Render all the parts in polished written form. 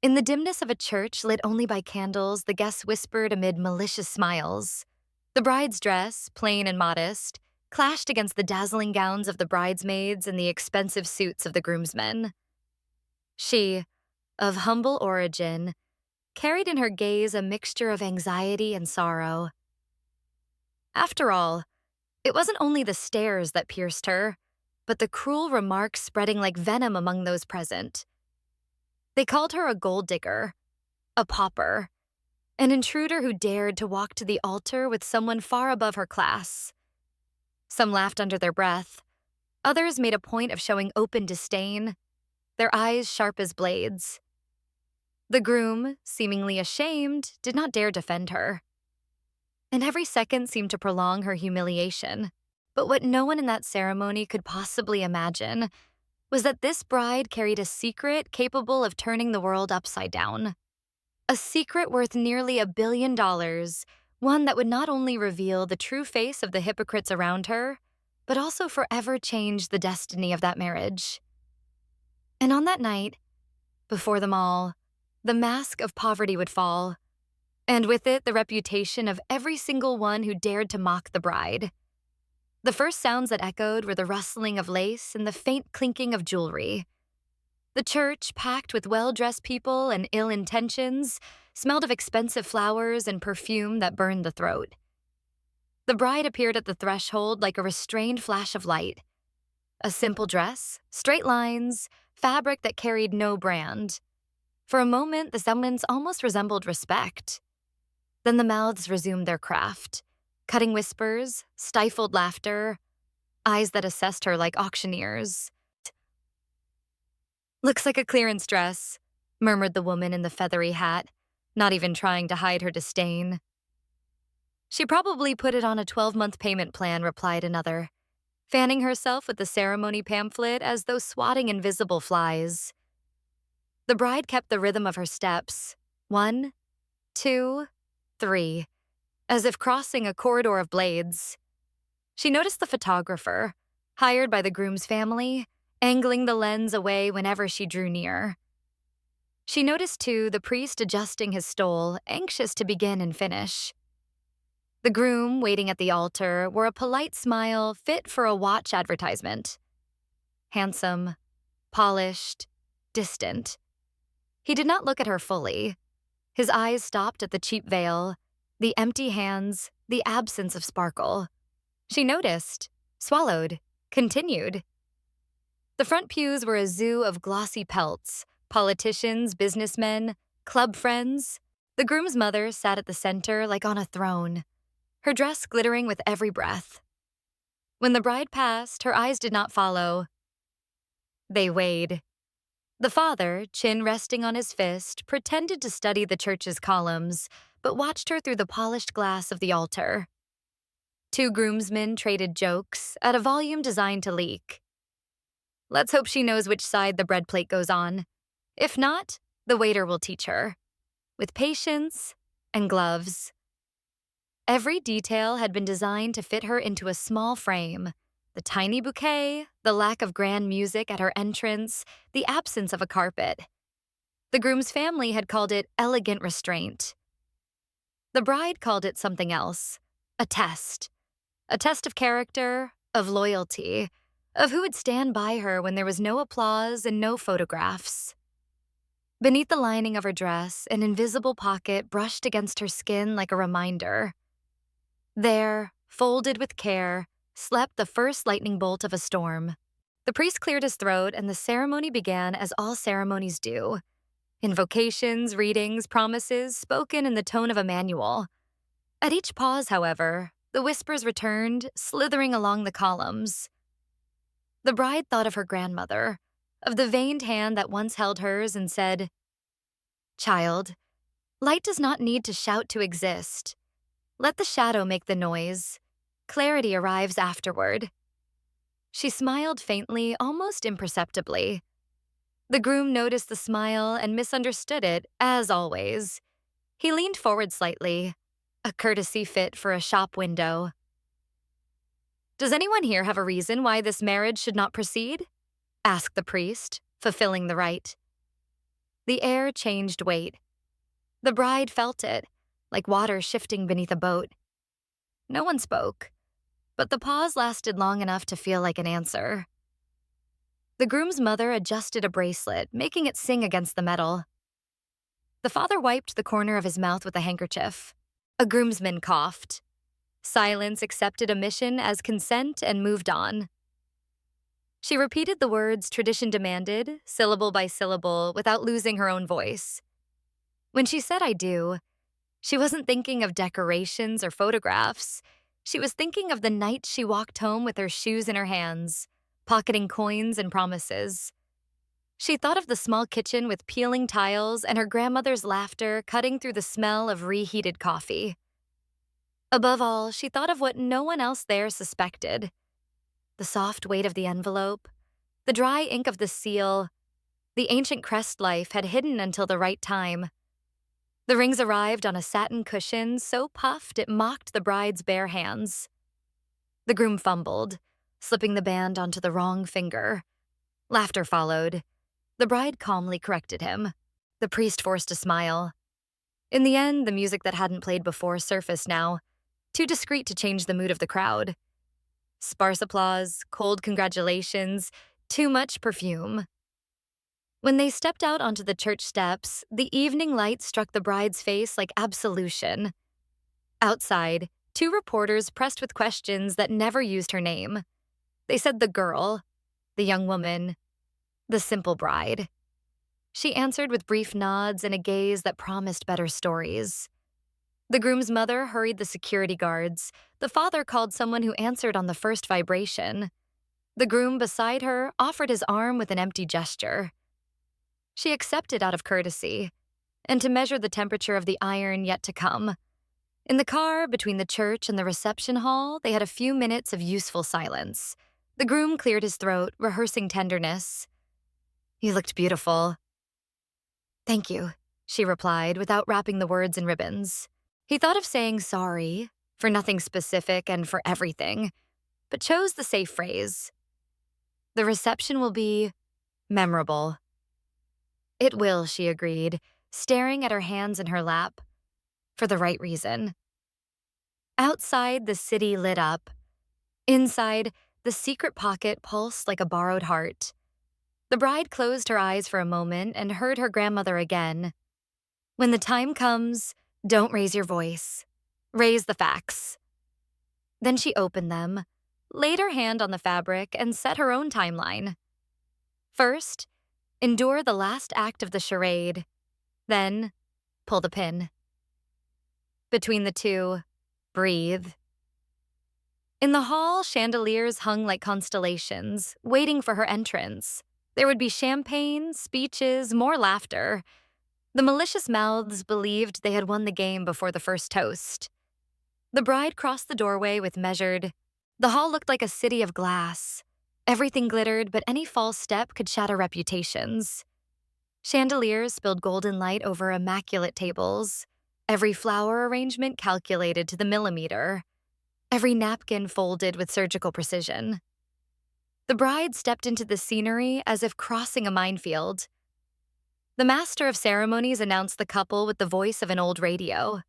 In the dimness of a church lit only by candles, the guests whispered amid malicious smiles. The bride's dress, plain and modest, clashed against the dazzling gowns of the bridesmaids and the expensive suits of the groomsmen. She, of humble origin, carried in her gaze a mixture of anxiety and sorrow. After all, it wasn't only the stares that pierced her, but the cruel remarks spreading like venom among those present. They called her a gold digger, a pauper, an intruder who dared to walk to the altar with someone far above her class. Some laughed under their breath. Others made a point of showing open disdain, their eyes sharp as blades. The groom, seemingly ashamed, did not dare defend her. And every second seemed to prolong her humiliation. But what no one in that ceremony could possibly imagine was that this bride carried a secret capable of turning the world upside down. A secret worth nearly $1 billion, one that would not only reveal the true face of the hypocrites around her, but also forever change the destiny of that marriage. And on that night, before them all, the mask of poverty would fall, and with it the reputation of every single one who dared to mock the bride. The first sounds that echoed were the rustling of lace and the faint clinking of jewelry. The church, packed with well-dressed people and ill intentions, smelled of expensive flowers and perfume that burned the throat. The bride appeared at the threshold like a restrained flash of light. A simple dress, straight lines, fabric that carried no brand. For a moment, the semblance almost resembled respect. Then the mouths resumed their craft, cutting whispers, stifled laughter, eyes that assessed her like auctioneers. "Looks like a clearance dress," murmured the woman in the feathery hat, not even trying to hide her disdain. "She probably put it on a 12-month payment plan," replied another, fanning herself with the ceremony pamphlet as though swatting invisible flies. The bride kept the rhythm of her steps, 1, 2, 3, as if crossing a corridor of blades. She noticed the photographer, hired by the groom's family, angling the lens away whenever she drew near. She noticed, too, the priest adjusting his stole, anxious to begin and finish. The groom, waiting at the altar, wore a polite smile fit for a watch advertisement. Handsome, polished, distant. He did not look at her fully. His eyes stopped at the cheap veil, the empty hands, the absence of sparkle. She noticed, swallowed, continued. The front pews were a zoo of glossy pelts, politicians, businessmen, club friends. The groom's mother sat at the center like on a throne, her dress glittering with every breath. When the bride passed, her eyes did not follow. They weighed. The father, chin resting on his fist, pretended to study the church's columns, but watched her through the polished glass of the altar. Two groomsmen traded jokes at a volume designed to leak. "Let's hope she knows which side the bread plate goes on. If not, the waiter will teach her." With patience and gloves. Every detail had been designed to fit her into a small frame. The tiny bouquet, the lack of grand music at her entrance, the absence of a carpet. The groom's family had called it elegant restraint. The bride called it something else, a test. A test of character, of loyalty, of who would stand by her when there was no applause and no photographs. Beneath the lining of her dress, an invisible pocket brushed against her skin like a reminder. There, folded with care, slept the first lightning bolt of a storm. The priest cleared his throat, and the ceremony began as all ceremonies do. Invocations, readings, promises, spoken in the tone of a manual. At each pause, however, the whispers returned, slithering along the columns. The bride thought of her grandmother, of the veined hand that once held hers and said, "Child, light does not need to shout to exist. Let the shadow make the noise. Clarity arrives afterward." She smiled faintly, almost imperceptibly. The groom noticed the smile and misunderstood it, as always. He leaned forward slightly, a courtesy fit for a shop window. "Does anyone here have a reason why this marriage should not proceed?" asked the priest, fulfilling the rite. The air changed weight. The bride felt it, like water shifting beneath a boat. No one spoke, but the pause lasted long enough to feel like an answer. The groom's mother adjusted a bracelet, making it sing against the metal. The father wiped the corner of his mouth with a handkerchief. A groomsman coughed. Silence accepted a mission as consent and moved on. She repeated the words tradition demanded, syllable by syllable, without losing her own voice. When she said "I do," she wasn't thinking of decorations or photographs. She was thinking of the night she walked home with her shoes in her hands, pocketing coins and promises. She thought of the small kitchen with peeling tiles and her grandmother's laughter cutting through the smell of reheated coffee. Above all, she thought of what no one else there suspected: the soft weight of the envelope, the dry ink of the seal, the ancient crest life had hidden until the right time. The rings arrived on a satin cushion so puffed it mocked the bride's bare hands. The groom fumbled, slipping the band onto the wrong finger. Laughter followed. The bride calmly corrected him. The priest forced a smile. In the end, the music that hadn't played before surfaced now, too discreet to change the mood of the crowd. Sparse applause, cold congratulations, too much perfume. When they stepped out onto the church steps, the evening light struck the bride's face like absolution. Outside, two reporters pressed with questions that never used her name. They said the girl, the young woman, the simple bride. She answered with brief nods and a gaze that promised better stories. The groom's mother hurried the security guards. The father called someone who answered on the first vibration. The groom beside her offered his arm with an empty gesture. She accepted out of courtesy, and to measure the temperature of the iron yet to come. In the car, between the church and the reception hall, they had a few minutes of useful silence. The groom cleared his throat, rehearsing tenderness. "You looked beautiful." "Thank you," she replied, without wrapping the words in ribbons. He thought of saying sorry, for nothing specific and for everything, but chose the safe phrase. "The reception will be memorable." "It will," she agreed, staring at her hands in her lap. For the right reason. Outside, the city lit up. Inside, the secret pocket pulsed like a borrowed heart. The bride closed her eyes for a moment and heard her grandmother again. "When the time comes, don't raise your voice. Raise the facts." Then she opened them, laid her hand on the fabric, and set her own timeline. First, endure the last act of the charade. Then, pull the pin. Between the two, breathe. In the hall, chandeliers hung like constellations, waiting for her entrance. There would be champagne, speeches, more laughter. The malicious mouths believed they had won the game before the first toast. The bride crossed the doorway with measured. The hall looked like a city of glass. Everything glittered, but any false step could shatter reputations. Chandeliers spilled golden light over immaculate tables. Every flower arrangement calculated to the millimeter. Every napkin folded with surgical precision. The bride stepped into the scenery as if crossing a minefield. The master of ceremonies announced the couple with the voice of an old radio.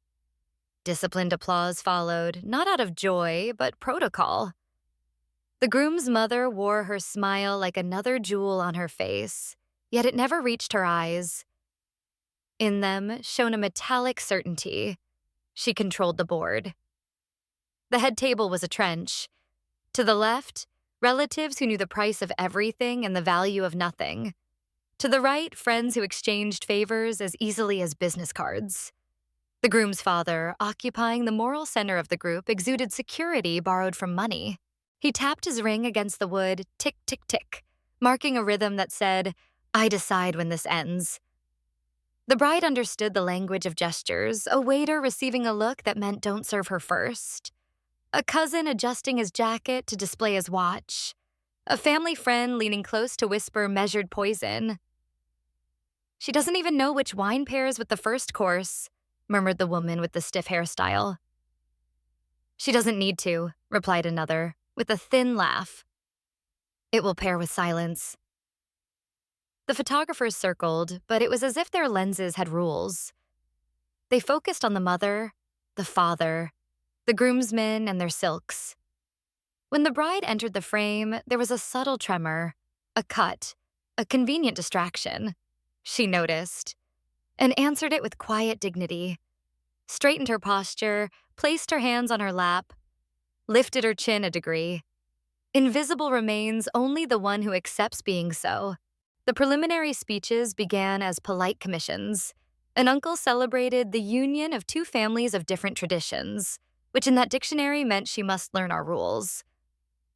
Disciplined applause followed, not out of joy, but protocol. The groom's mother wore her smile like another jewel on her face, yet it never reached her eyes. In them shone a metallic certainty. She controlled the board. The head table was a trench. To the left, relatives who knew the price of everything and the value of nothing. To the right, friends who exchanged favors as easily as business cards. The groom's father, occupying the moral center of the group, exuded security borrowed from money. He tapped his ring against the wood, tick, tick, tick, marking a rhythm that said, "I decide when this ends." The bride understood the language of gestures, a waiter receiving a look that meant don't serve her first. A cousin adjusting his jacket to display his watch. A family friend leaning close to whisper measured poison. "She doesn't even know which wine pairs with the first course," murmured the woman with the stiff hairstyle. "She doesn't need to," replied another, with a thin laugh. "It will pair with silence." The photographers circled, but it was as if their lenses had rules. They focused on the mother, the father, the groomsmen, and their silks. When the bride entered the frame, there was a subtle tremor, a cut, a convenient distraction. She noticed, and answered it with quiet dignity, straightened her posture, placed her hands on her lap, lifted her chin a degree. Invisible remains only the one who accepts being so. The preliminary speeches began as polite commissions. An uncle celebrated the union of two families of different traditions, which in that dictionary meant she must learn our rules.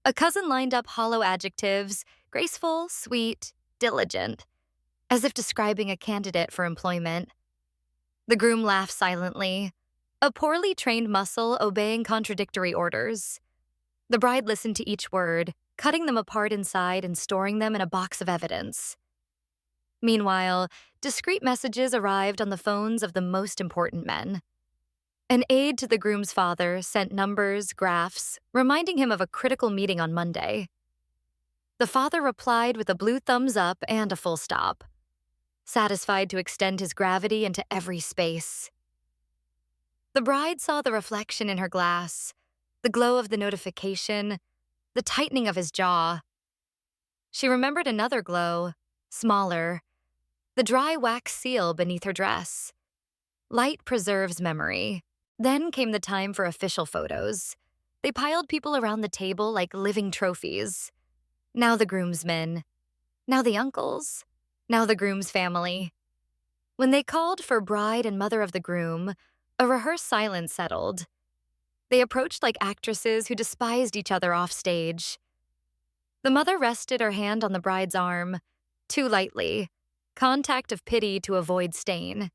A cousin lined up hollow adjectives, graceful, sweet, diligent, as if describing a candidate for employment. The groom laughed silently, a poorly trained muscle obeying contradictory orders. The bride listened to each word, cutting them apart inside and storing them in a box of evidence. Meanwhile, discreet messages arrived on the phones of the most important men. An aide to the groom's father sent numbers, graphs, reminding him of a critical meeting on Monday. The father replied with a blue thumbs up and a full stop, satisfied to extend his gravity into every space. The bride saw the reflection in her glass, the glow of the notification, the tightening of his jaw. She remembered another glow, smaller, the dry wax seal beneath her dress. Light preserves memory. Then came the time for official photos. They piled people around the table like living trophies. Now the groomsmen. Now the uncles. Now the groom's family. When they called for bride and mother of the groom, a rehearsed silence settled. They approached like actresses who despised each other off stage. The mother rested her hand on the bride's arm, too lightly, contact of pity to avoid stain.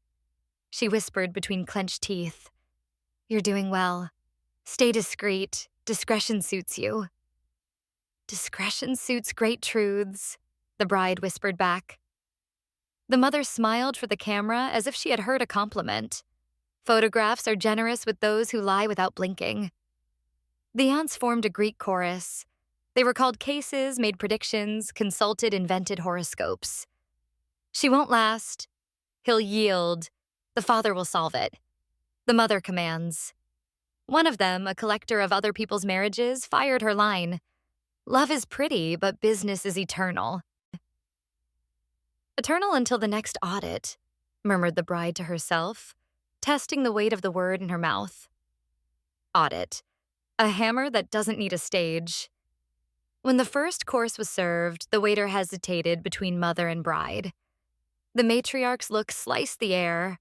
She whispered between clenched teeth, "You're doing well. Stay discreet. Discretion suits you." "Discretion suits great truths," the bride whispered back. The mother smiled for the camera as if she had heard a compliment. Photographs are generous with those who lie without blinking. The aunts formed a Greek chorus. They recalled cases, made predictions, consulted invented horoscopes. She won't last. He'll yield. The father will solve it. The mother commands. One of them, a collector of other people's marriages, fired her line. "Love is pretty, but business is eternal." "Eternal until the next audit," murmured the bride to herself, testing the weight of the word in her mouth. Audit. A hammer that doesn't need a stage. When the first course was served, the waiter hesitated between mother and bride. The matriarch's look sliced the air.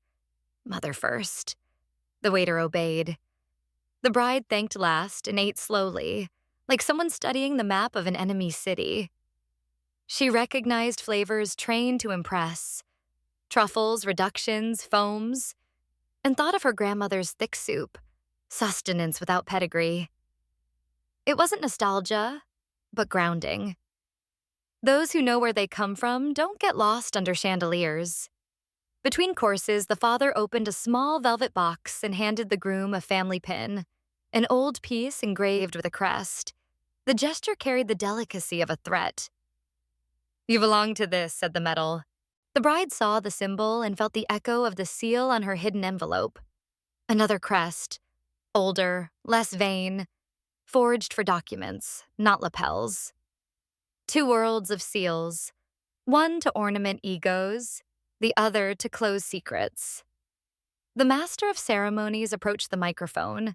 Mother first. The waiter obeyed. The bride thanked last and ate slowly, like someone studying the map of an enemy city. She recognized flavors trained to impress, truffles, reductions, foams, and thought of her grandmother's thick soup, sustenance without pedigree. It wasn't nostalgia, but grounding. Those who know where they come from don't get lost under chandeliers. Between courses, the father opened a small velvet box and handed the groom a family pin, an old piece engraved with a crest. The gesture carried the delicacy of a threat. "You belong to this," said the metal. The bride saw the symbol and felt the echo of the seal on her hidden envelope. Another crest, older, less vain, forged for documents, not lapels. Two worlds of seals, one to ornament egos, the other to close secrets. The master of ceremonies approached the microphone,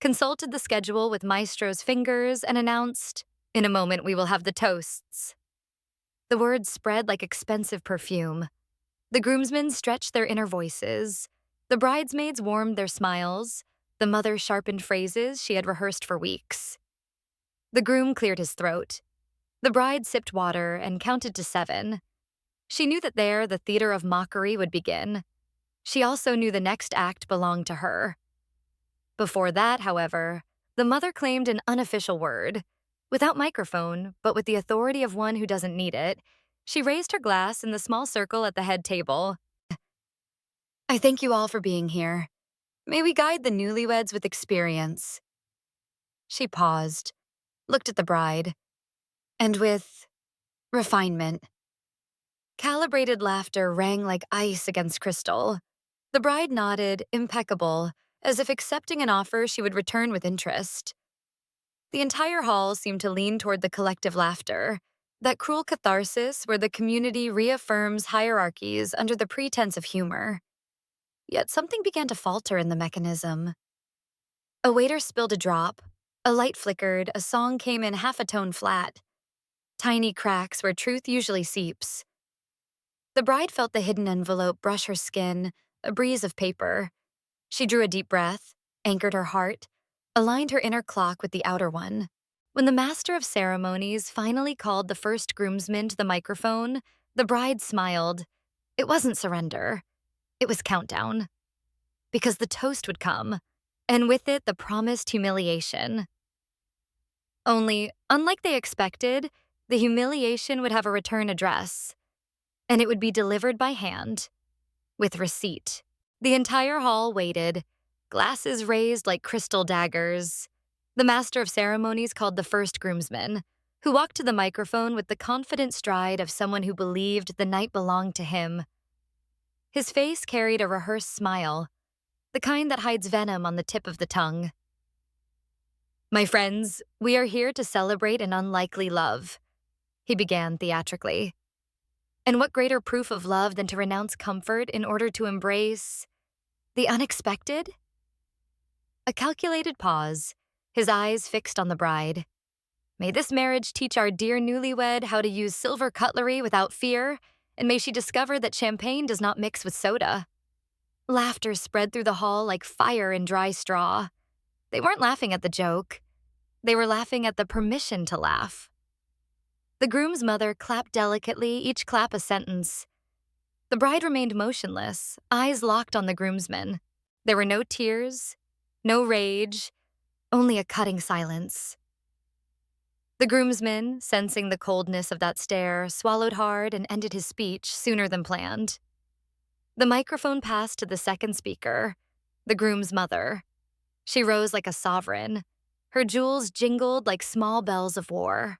consulted the schedule with Maestro's fingers, and announced, "In a moment we will have the toasts." The words spread like expensive perfume. The groomsmen stretched their inner voices. The bridesmaids warmed their smiles. The mother sharpened phrases she had rehearsed for weeks. The groom cleared his throat. The bride sipped water and counted to 7. She knew that there the theater of mockery would begin. She also knew the next act belonged to her. Before that, however, the mother claimed an unofficial word. Without microphone, but with the authority of one who doesn't need it, she raised her glass in the small circle at the head table. "I thank you all for being here. May we guide the newlyweds with experience." She paused, looked at the bride, and with refinement. Calibrated laughter rang like ice against crystal. The bride nodded, impeccable, as if accepting an offer she would return with interest. The entire hall seemed to lean toward the collective laughter, that cruel catharsis where the community reaffirms hierarchies under the pretense of humor. Yet something began to falter in the mechanism. A waiter spilled a drop, a light flickered, a song came in half a tone flat. Tiny cracks where truth usually seeps. The bride felt the hidden envelope brush her skin, a breeze of paper. She drew a deep breath, anchored her heart, aligned her inner clock with the outer one. When the master of ceremonies finally called the first groomsman to the microphone, the bride smiled. It wasn't surrender. It was countdown. Because the toast would come, and with it the promised humiliation. Only, unlike they expected, the humiliation would have a return address, and it would be delivered by hand, with receipt. The entire hall waited, glasses raised like crystal daggers. The master of ceremonies called the first groomsman, who walked to the microphone with the confident stride of someone who believed the night belonged to him. His face carried a rehearsed smile, the kind that hides venom on the tip of the tongue. "My friends, we are here to celebrate an unlikely love," he began theatrically. "And what greater proof of love than to renounce comfort in order to embrace the unexpected?" A calculated pause, his eyes fixed on the bride. "May this marriage teach our dear newlywed how to use silver cutlery without fear, and may she discover that champagne does not mix with soda." Laughter spread through the hall like fire in dry straw. They weren't laughing at the joke. They were laughing at the permission to laugh. The groom's mother clapped delicately, each clap a sentence. The bride remained motionless, eyes locked on the groomsman. There were no tears, no rage, only a cutting silence. The groomsman, sensing the coldness of that stare, swallowed hard and ended his speech sooner than planned. The microphone passed to the second speaker, the groom's mother. She rose like a sovereign. Her jewels jingled like small bells of war.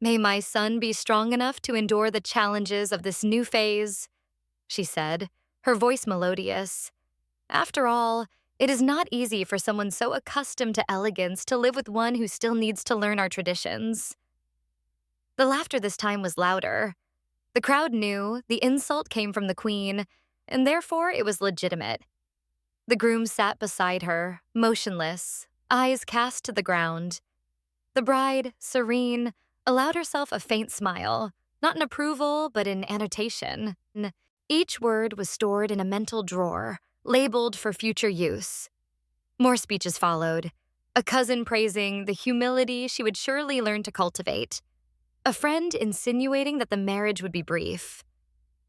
"May my son be strong enough to endure the challenges of this new phase," she said, her voice melodious. After all, it is not easy for someone so accustomed to elegance to live with one who still needs to learn our traditions. The laughter this time was louder. The crowd knew the insult came from the queen, and therefore it was legitimate. The groom sat beside her, motionless, eyes cast to the ground. The bride, serene, allowed herself a faint smile, not in approval, but in annotation. Each word was stored in a mental drawer, labeled for future use. More speeches followed, a cousin praising the humility she would surely learn to cultivate, a friend insinuating that the marriage would be brief,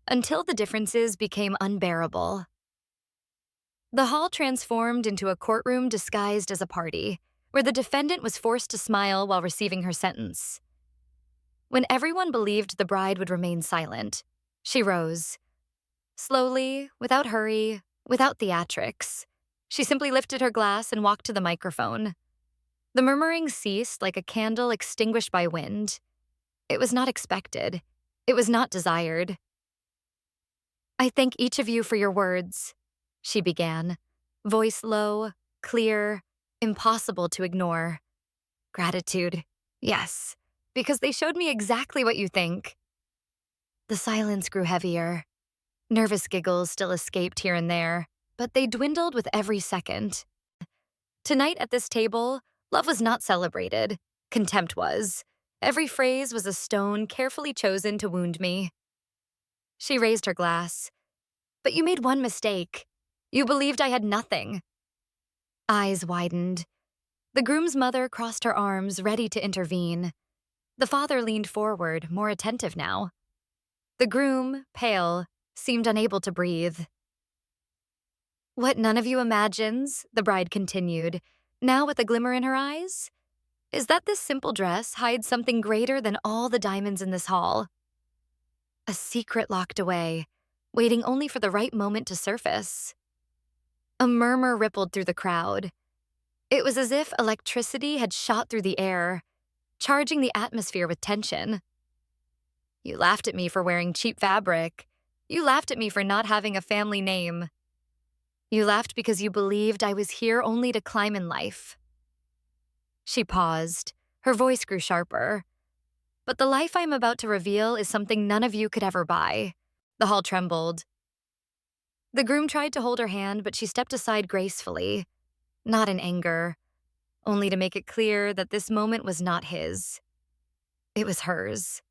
until the differences became unbearable. The hall transformed into a courtroom disguised as a party, where the defendant was forced to smile while receiving her sentence. When everyone believed the bride would remain silent, she rose. Slowly, without hurry, without theatrics, she simply lifted her glass and walked to the microphone. The murmuring ceased like a candle extinguished by wind. It was not expected. It was not desired. "I thank each of you for your words," she began, voice low, clear, impossible to ignore. "Gratitude, yes, because they showed me exactly what you think." The silence grew heavier. Nervous giggles still escaped here and there, but they dwindled with every second. Tonight at this table, love was not celebrated. Contempt was. Every phrase was a stone carefully chosen to wound me. She raised her glass. "But you made one mistake. You believed I had nothing." Eyes widened. The groom's mother crossed her arms, ready to intervene. The father leaned forward, more attentive now. The groom, pale, seemed unable to breathe. "What none of you imagines," the bride continued, now with a glimmer in her eyes, "is that this simple dress hides something greater than all the diamonds in this hall. A secret locked away, waiting only for the right moment to surface." A murmur rippled through the crowd. It was as if electricity had shot through the air, charging the atmosphere with tension. You laughed at me for wearing cheap fabric. You laughed at me for not having a family name. You laughed because you believed I was here only to climb in life." She paused. Her voice grew sharper. "But the life I'm about to reveal is something none of you could ever buy." The hall trembled. The groom tried to hold her hand, but she stepped aside gracefully, not in anger, only to make it clear that this moment was not his. It was hers.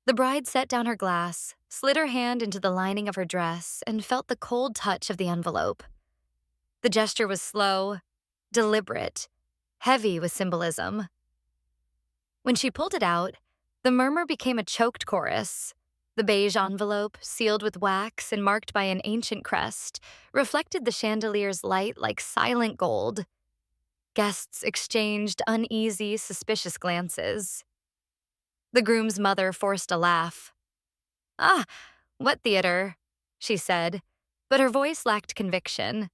The bride set down her glass, slid her hand into the lining of her dress, and felt the cold touch of the envelope. The gesture was slow, deliberate, heavy with symbolism. When she pulled it out, the murmur became a choked chorus. The beige envelope, sealed with wax and marked by an ancient crest, reflected the chandelier's light like silent gold. Guests exchanged uneasy, suspicious glances. The groom's mother forced a laugh. "Ah, what theater?" she said, but her voice lacked conviction.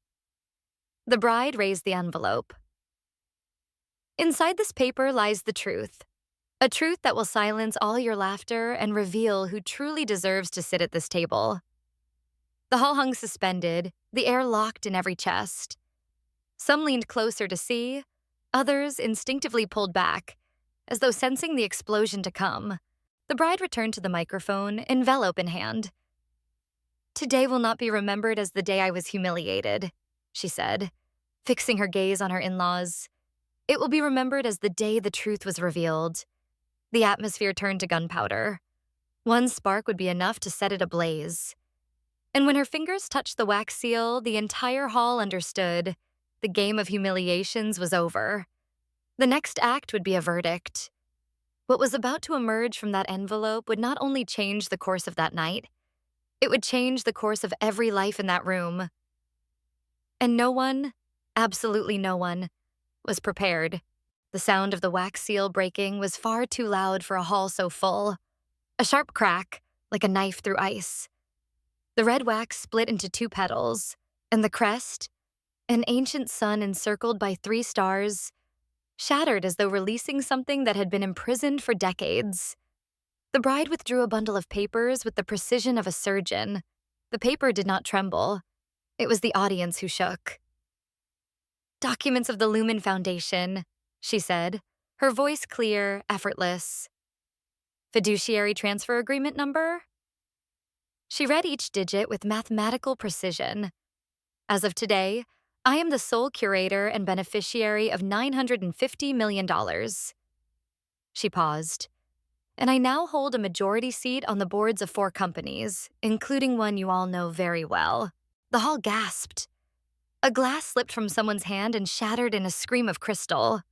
The bride raised the envelope. "Inside this paper lies the truth. A truth that will silence all your laughter and reveal who truly deserves to sit at this table." The hall hung suspended, the air locked in every chest. Some leaned closer to see, others instinctively pulled back, as though sensing the explosion to come. The bride returned to the microphone, envelope in hand. "Today will not be remembered as the day I was humiliated," she said, fixing her gaze on her in-laws. "It will be remembered as the day the truth was revealed." The atmosphere turned to gunpowder. One spark would be enough to set it ablaze. And when her fingers touched the wax seal, the entire hall understood. The game of humiliations was over. The next act would be a verdict. What was about to emerge from that envelope would not only change the course of that night, it would change the course of every life in that room. And no one, absolutely no one, was prepared. The sound of the wax seal breaking was far too loud for a hall so full. A sharp crack, like a knife through ice. The red wax split into 2 petals, and the crest, an ancient sun encircled by 3 stars, shattered as though releasing something that had been imprisoned for decades. The bride withdrew a bundle of papers with the precision of a surgeon. The paper did not tremble. It was the audience who shook. "Documents of the Lumen Foundation," she said, her voice clear, effortless. "Fiduciary transfer agreement number?" She read each digit with mathematical precision. "As of today, I am the sole curator and beneficiary of $950 million. She paused. "And I now hold a majority seat on the boards of 4 companies, including one you all know very well." The hall gasped. A glass slipped from someone's hand and shattered in a scream of crystal.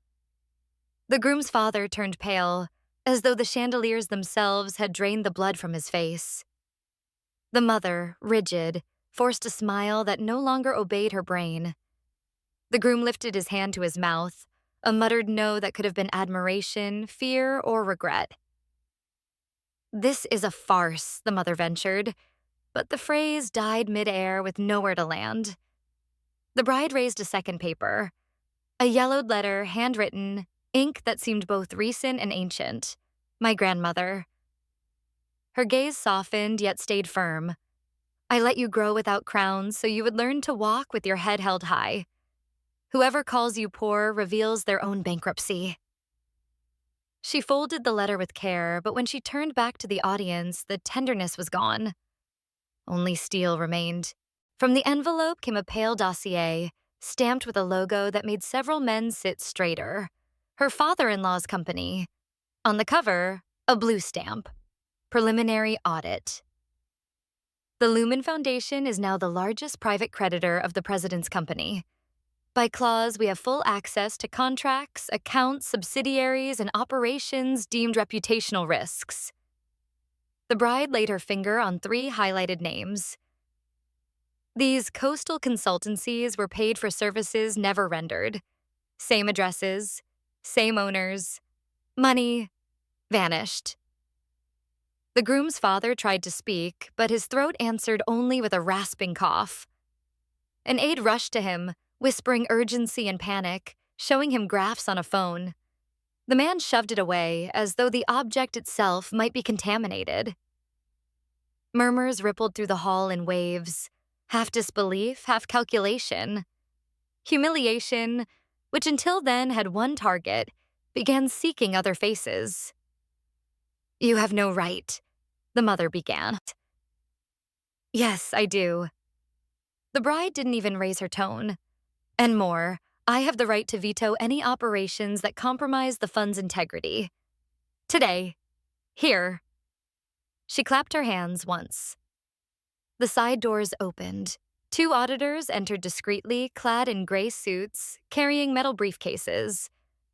The groom's father turned pale, as though the chandeliers themselves had drained the blood from his face. The mother, rigid, forced a smile that no longer obeyed her brain. The groom lifted his hand to his mouth, a muttered no that could have been admiration, fear, or regret. "This is a farce," the mother ventured, but the phrase died mid-air with nowhere to land. The bride raised a second paper, a yellowed letter, handwritten, ink that seemed both recent and ancient. "My grandmother." Her gaze softened yet stayed firm. "I let you grow without crowns so you would learn to walk with your head held high. Whoever calls you poor reveals their own bankruptcy." She folded the letter with care, but when she turned back to the audience, the tenderness was gone. Only steel remained. From the envelope came a pale dossier, stamped with a logo that made several men sit straighter. Her father-in-law's company. On the cover, a blue stamp. Preliminary audit. The Lumen Foundation is now the largest private creditor of the president's company. By clause, we have full access to contracts, accounts, subsidiaries, and operations deemed reputational risks. The bride laid her finger on 3 highlighted names. These coastal consultancies were paid for services never rendered. Same addresses, same owners. Money vanished. The groom's father tried to speak, but his throat answered only with a rasping cough. An aide rushed to him, whispering urgency and panic, showing him graphs on a phone. The man shoved it away as though the object itself might be contaminated. Murmurs rippled through the hall in waves, half disbelief, half calculation. Humiliation, which until then had one target, began seeking other faces. "You have no right," the mother began. "Yes, I do." The bride didn't even raise her tone. "And more, I have the right to veto any operations that compromise the fund's integrity. Today. Here." She clapped her hands once. The side doors opened. Two auditors entered discreetly, clad in gray suits, carrying metal briefcases.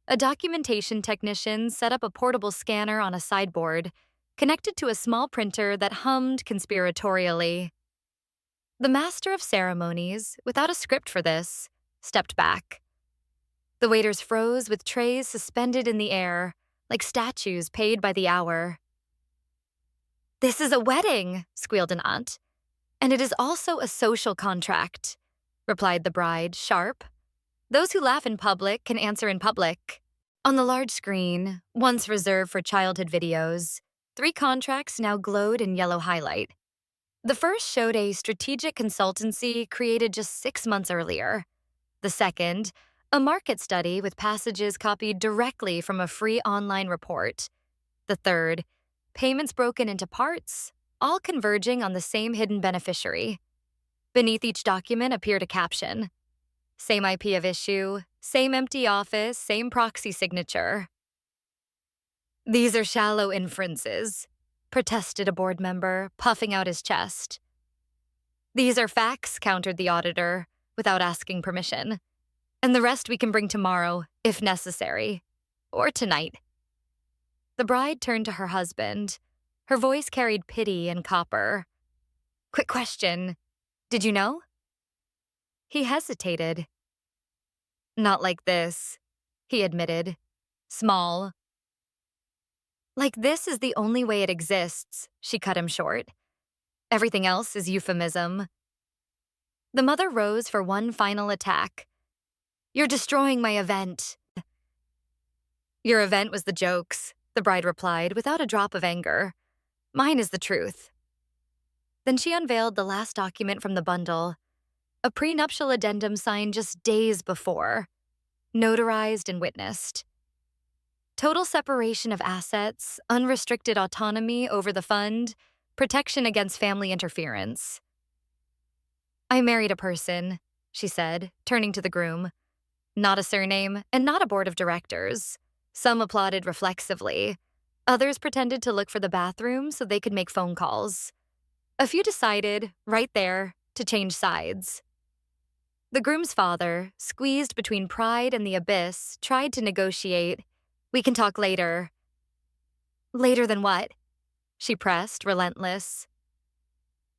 A documentation technician set up a portable scanner on a sideboard, connected to a small printer that hummed conspiratorially. The master of ceremonies, without a script for this, stepped back. The waiters froze with trays suspended in the air, like statues paid by the hour. "This is a wedding," squealed an aunt. "And it is also a social contract," replied the bride, sharp. "Those who laugh in public can answer in public." On the large screen, once reserved for childhood videos, 3 contracts now glowed in yellow highlight. The first showed a strategic consultancy created just 6 months earlier. The second, a market study with passages copied directly from a free online report. The third, payments broken into parts, all converging on the same hidden beneficiary. Beneath each document appeared a caption. Same IP of issue, same empty office, same proxy signature. "These are shallow inferences," protested a board member, puffing out his chest. "These are facts," countered the auditor, without asking permission. "And the rest we can bring tomorrow, if necessary. Or tonight." The bride turned to her husband. Her voice carried pity and copper. "Quick question. Did you know?" He hesitated. "Not like this," he admitted. "Small." "Like this is the only way it exists," she cut him short. "Everything else is euphemism." The mother rose for one final attack. "You're destroying my event." "Your event was the jokes," the bride replied without a drop of anger. "Mine is the truth." Then she unveiled the last document from the bundle, a prenuptial addendum signed just days before, notarized and witnessed. Total separation of assets, unrestricted autonomy over the fund, protection against family interference. "I married a person," she said, turning to the groom. "Not a surname, and not a board of directors." Some applauded reflexively. Others pretended to look for the bathroom so they could make phone calls. A few decided, right there, to change sides. The groom's father, squeezed between pride and the abyss, tried to negotiate. "We can talk later." "Later than what?" she pressed, relentless.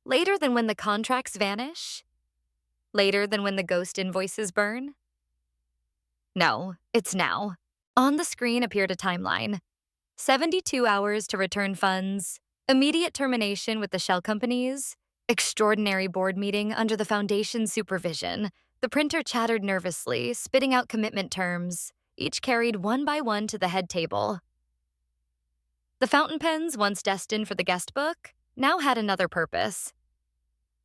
"Later than when the contracts vanish? Later than when the ghost invoices burn?" "No, it's now." On the screen appeared a timeline. 72 hours to return funds, immediate termination with the shell companies, extraordinary board meeting under the foundation's supervision. The printer chattered nervously, spitting out commitment terms, each carried one by one to the head table. The fountain pens, once destined for the guest book, now had another purpose.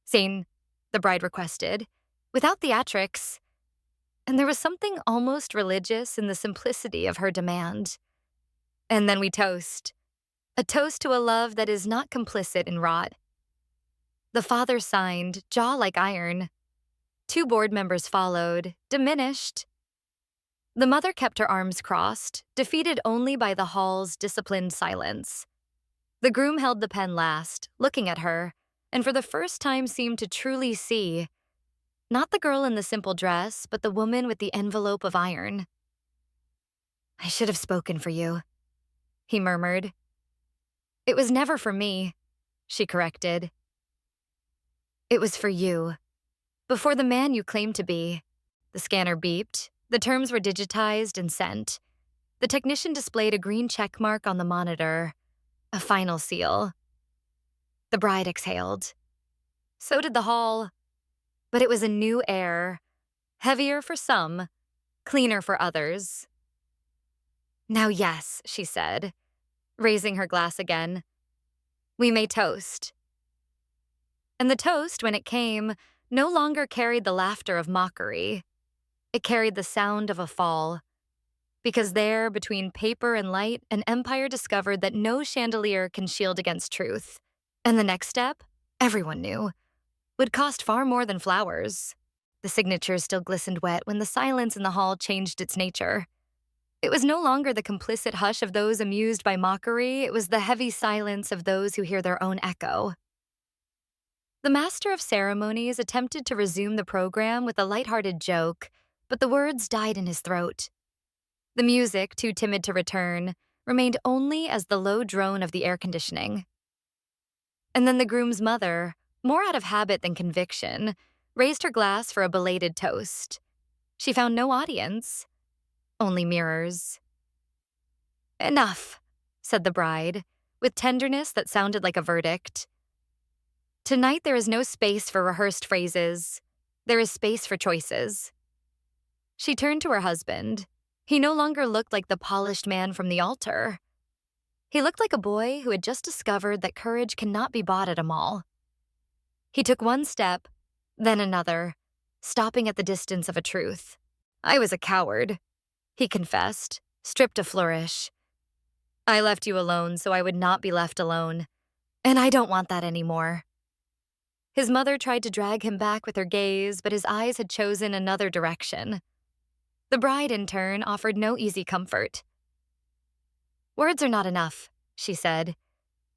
"Scene," the bride requested, without theatrics. And there was something almost religious in the simplicity of her demand. "And then we toast. A toast to a love that is not complicit in rot." The father signed, jaw like iron. 2 board members followed, diminished. The mother kept her arms crossed, defeated only by the hall's disciplined silence. The groom held the pen last, looking at her, and for the first time seemed to truly see. Not the girl in the simple dress, but the woman with the envelope of iron. "I should have spoken for you," he murmured. "It was never for me," she corrected. "It was for you. Before the man you claimed to be." The scanner beeped. The terms were digitized and sent. The technician displayed a green check mark on the monitor. A final seal. The bride exhaled. So did the hall. But it was a new air. Heavier for some, cleaner for others. Now, yes, she said, raising her glass again. We may toast. And the toast, when it came, no longer carried the laughter of mockery. It carried the sound of a fall. Because there, between paper and light, an empire discovered that no chandelier can shield against truth. And the next step, everyone knew, would cost far more than flowers. The signatures still glistened wet when the silence in the hall changed its nature. It was no longer the complicit hush of those amused by mockery, it was the heavy silence of those who hear their own echo. The master of ceremonies attempted to resume the program with a lighthearted joke, but the words died in his throat. The music, too timid to return, remained only as the low drone of the air conditioning. And then the groom's mother, more out of habit than conviction, raised her glass for a belated toast. She found no audience, only mirrors. Enough, said the bride, with tenderness that sounded like a verdict. Tonight there is no space for rehearsed phrases. There is space for choices. She turned to her husband. He no longer looked like the polished man from the altar. He looked like a boy who had just discovered that courage cannot be bought at a mall. He took one step, then another, stopping at the distance of a truth. I was a coward, he confessed, stripped to flourish. I left you alone so I would not be left alone, and I don't want that anymore. His mother tried to drag him back with her gaze, but his eyes had chosen another direction. The bride, in turn, offered no easy comfort. Words are not enough, she said.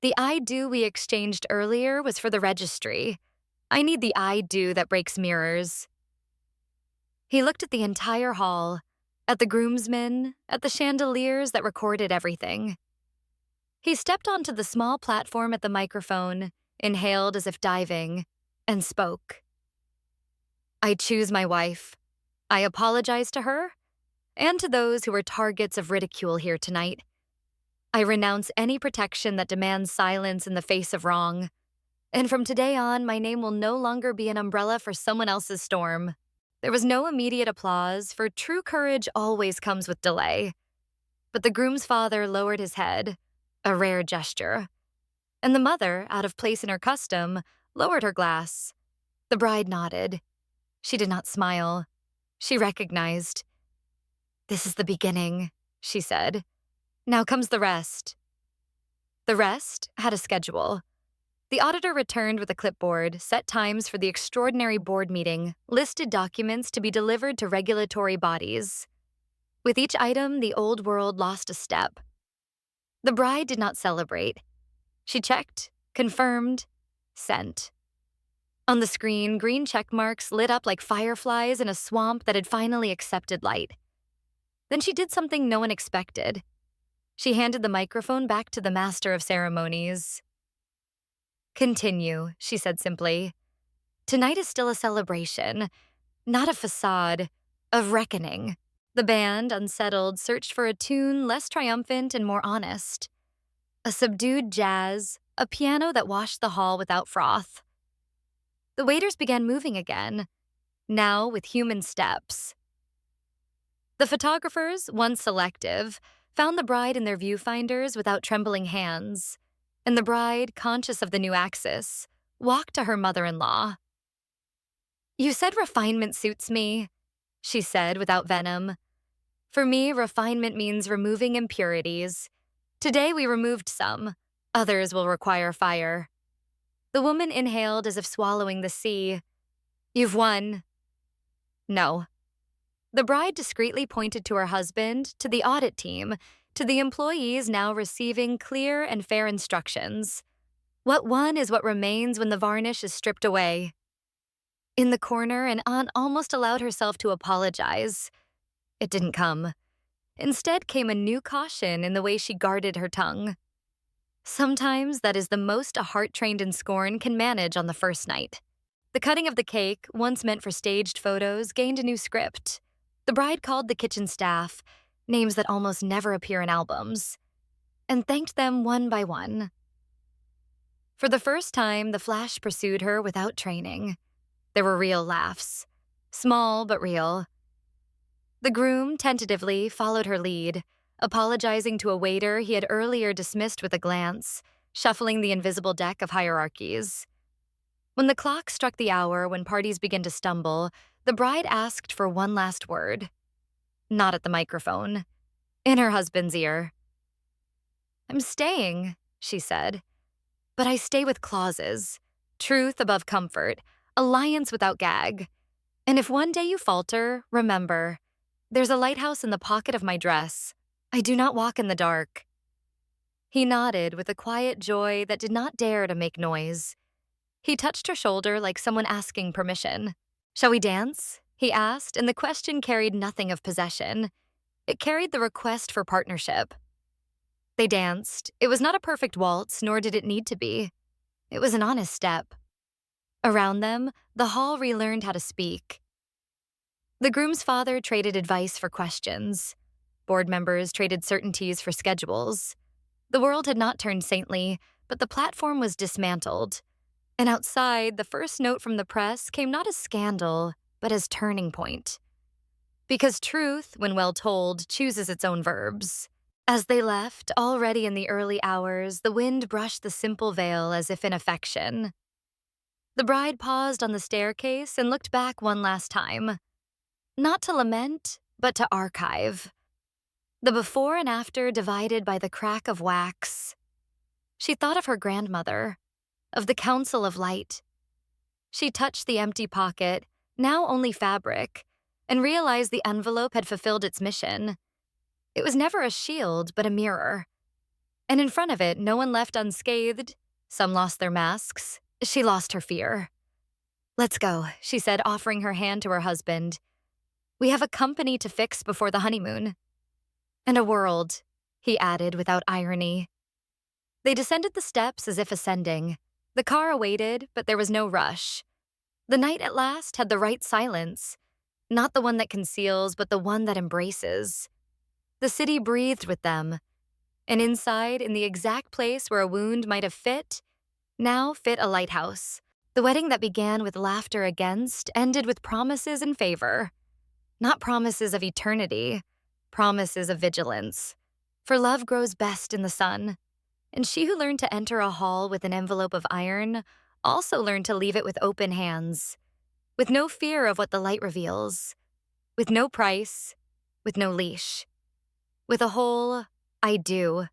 The I do we exchanged earlier was for the registry. I need the I do that breaks mirrors. He looked at the entire hall, at the groomsmen, at the chandeliers that recorded everything. He stepped onto the small platform at the microphone, inhaled as if diving, and spoke. I choose my wife. I apologize to her, and to those who were targets of ridicule here tonight. I renounce any protection that demands silence in the face of wrong. And from today on, my name will no longer be an umbrella for someone else's storm. There was no immediate applause, for true courage always comes with delay. But the groom's father lowered his head, a rare gesture. And the mother, out of place in her custom, lowered her glass. The bride nodded. She did not smile. She recognized. This is the beginning, she said. Now comes the rest. The rest had a schedule. The auditor returned with a clipboard, set times for the extraordinary board meeting, listed documents to be delivered to regulatory bodies. With each item, the old world lost a step. The bride did not celebrate. She checked, confirmed, sent. On the screen, green check marks lit up like fireflies in a swamp that had finally accepted light. Then she did something no one expected. She handed the microphone back to the master of ceremonies. Continue, she said simply. Tonight is still a celebration, not a facade, of reckoning. The band, unsettled, searched for a tune less triumphant and more honest. A subdued jazz, a piano that washed the hall without froth. The waiters began moving again, now with human steps. The photographers, once selective, found the bride in their viewfinders without trembling hands, and the bride, conscious of the new axis, walked to her mother-in-law. You said refinement suits me, she said without venom. For me, refinement means removing impurities. Today we removed some. Others will require fire. The woman inhaled as if swallowing the sea. You've won. No. The bride discreetly pointed to her husband, to the audit team, to the employees now receiving clear and fair instructions. What won is what remains when the varnish is stripped away. In the corner, an aunt almost allowed herself to apologize. It didn't come. Instead came a new caution in the way she guarded her tongue. Sometimes that is the most a heart trained in scorn can manage on the first night. The cutting of the cake, once meant for staged photos, gained a new script. The bride called the kitchen staff, names that almost never appear in albums, and thanked them one by one. For the first time, the flash pursued her without training. There were real laughs, small but real. The groom, tentatively, followed her lead, apologizing to a waiter he had earlier dismissed with a glance, shuffling the invisible deck of hierarchies. When the clock struck the hour when parties began to stumble, the bride asked for one last word. Not at the microphone. In her husband's ear. "I'm staying," she said. "But I stay with clauses. Truth above comfort. Alliance without gag. And if one day you falter, remember, there's a lighthouse in the pocket of my dress. I do not walk in the dark." He nodded with a quiet joy that did not dare to make noise. He touched her shoulder like someone asking permission. "Shall we dance?" he asked, and the question carried nothing of possession. It carried the request for partnership. They danced. It was not a perfect waltz, nor did it need to be. It was an honest step. Around them, the hall relearned how to speak. The groom's father traded advice for questions. Board members traded certainties for schedules. The world had not turned saintly, but the platform was dismantled. And outside, the first note from the press came not as scandal, but as turning point. Because truth, when well told, chooses its own verbs. As they left, already in the early hours, the wind brushed the simple veil as if in affection. The bride paused on the staircase and looked back one last time. Not to lament, but to archive. The before and after divided by the crack of wax. She thought of her grandmother, of the Council of Light. She touched the empty pocket, now only fabric, and realized the envelope had fulfilled its mission. It was never a shield, but a mirror. And in front of it, no one left unscathed. Some lost their masks. She lost her fear. "Let's go," she said, offering her hand to her husband. "We have a company to fix before the honeymoon." "And a world," he added without irony. They descended the steps as if ascending. The car awaited, but there was no rush. The night at last had the right silence. Not the one that conceals, but the one that embraces. The city breathed with them. And inside, in the exact place where a wound might have fit, now fit a lighthouse. The wedding that began with laughter against ended with promises in favor. Not promises of eternity, promises of vigilance. For love grows best in the sun. And she who learned to enter a hall with an envelope of iron also learned to leave it with open hands, with no fear of what the light reveals, with no price, with no leash, with a whole "I do"